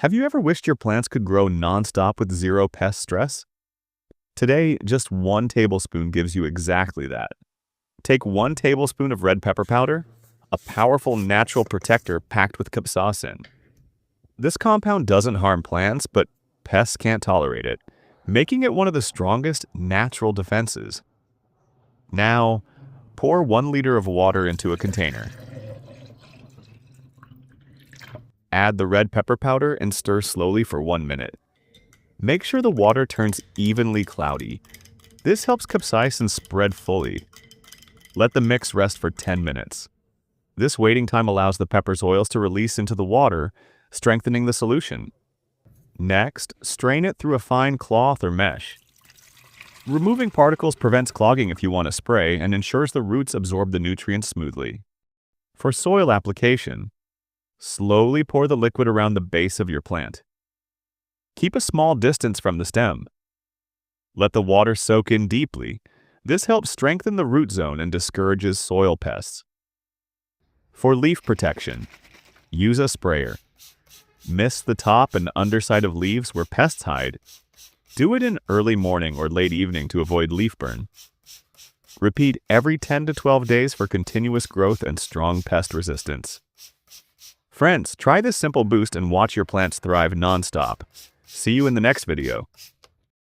Have you ever wished your plants could grow nonstop with zero pest stress? Today, just 1 tablespoon gives you exactly that. Take 1 tablespoon of red pepper powder, a powerful natural protector packed with capsaicin. This compound doesn't harm plants, but pests can't tolerate it, making it one of the strongest natural defenses. Now, pour 1 liter of water into a container. Add the red pepper powder and stir slowly for 1 minute. Make sure the water turns evenly cloudy. This helps capsaicin spread fully. Let the mix rest for 10 minutes. This waiting time allows the pepper's oils to release into the water, strengthening the solution. Next, strain it through a fine cloth or mesh. Removing particles prevents clogging if you want to spray and ensures the roots absorb the nutrients smoothly. For soil application, slowly pour the liquid around the base of your plant. Keep a small distance from the stem. Let the water soak in deeply. This helps strengthen the root zone and discourages soil pests. For leaf protection, use a sprayer. Mist the top and underside of leaves where pests hide. Do it in early morning or late evening to avoid leaf burn. Repeat every 10 to 12 days for continuous growth and strong pest resistance. Friends, try this simple boost and watch your plants thrive nonstop. See you in the next video.